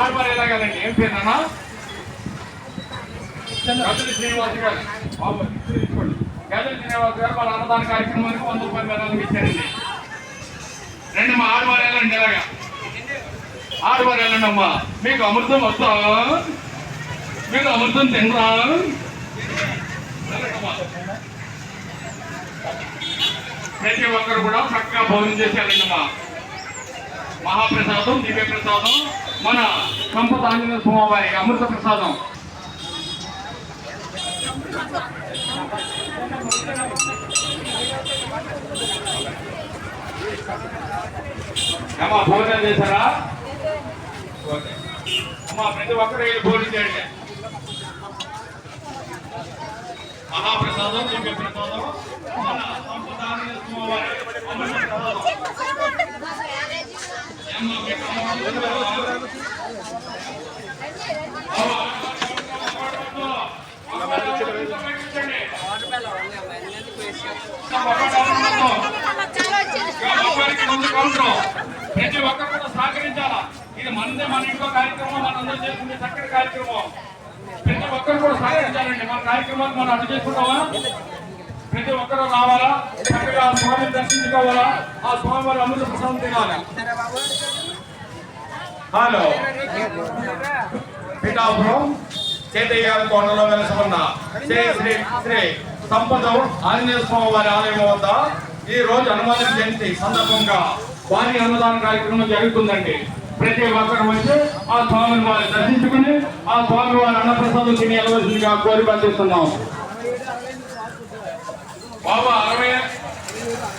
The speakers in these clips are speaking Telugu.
ఆడవారు ఎలాగలండి ఏం పేరునా గదులు శ్రీనివాస్ గారు గదులు శ్రీనివాస్ గారు వాళ్ళ అన్నదాన కార్యక్రమానికి 100 రూపాయలు వేలానికి ఇచ్చారండి. రెండు మా ఆడవారు వెళ్ళండి ఎలాగా ఆడవారు వెళ్ళండి అమ్మా. మీకు అమృతం వస్తా మీకు అమృతం తినరా ప్రతి ఒక్కరు కూడా చక్కగా భోజనం చేశారండమ్మా. మహాప్రసాదం దివ్య ప్రసాదం మన సంపద ఆంజనేయ స్వామి వారి అమృత ప్రసాదం. అమ్మా భోజనం చేశారా? అమ్మా ప్రతి ఒక్కరు భోజనం చేయండి. మహాప్రసాదం దివ్య ప్రసాదం మన సంపద ఆంజనేయ స్వామి వారి అమృత ప్రసాదం. ప్రతి ఒక్కరు కూడా సహకరించాలా. ఇది మనదే మన ఇంట్లో కార్యక్రమం మనందరూ చేసుకునే చక్కటి కార్యక్రమం. ప్రతి ఒక్కరు కూడా సహకరించాలండి. మన కార్యక్రమాలు మనం అడ్డు చేసుకుంటామా? ప్రతి ఒక్కరు రావాలా, చక్కగా ఆ స్వామిని దర్శించుకోవాలా, ఆ స్వామి వారి అమృత ప్రసాదం తినాలి. హలో పిఠాపురం చేతయ్య కోటలో వెలసన్న శ్రీ శ్రీ శ్రీ సంపద ఆంజనేయ స్వామి వారి ఆలయం వద్ద ఈ రోజు హనుమాన్ జయంతి సందర్భంగా వారి అన్నదాన కార్యక్రమం జరుగుతుందండి. ప్రతి ఒక్కరు వచ్చి ఆ స్వామిని వారిని దర్శించుకుని ఆ స్వామి వారి అన్నప్రసాదం తిని వెళ్ళవలసిందిగా కోరి పంపిస్తున్నాం. బాబా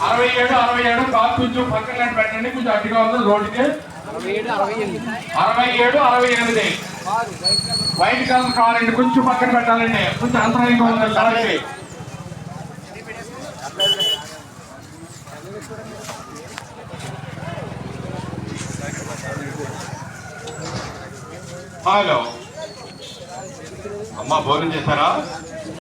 67 కాదు కొంచెం పక్కన పెట్టండి. కొంచెం అడ్డుగా ఉంది రోడ్డుకి. 67 68 వైట్ కలర్ కావాలండి. కొంచెం పక్కన పెట్టాలండి. కొంచెం అంతరంగా ఉంది కలర్కి. హలో అమ్మా భోజనం చేశారా?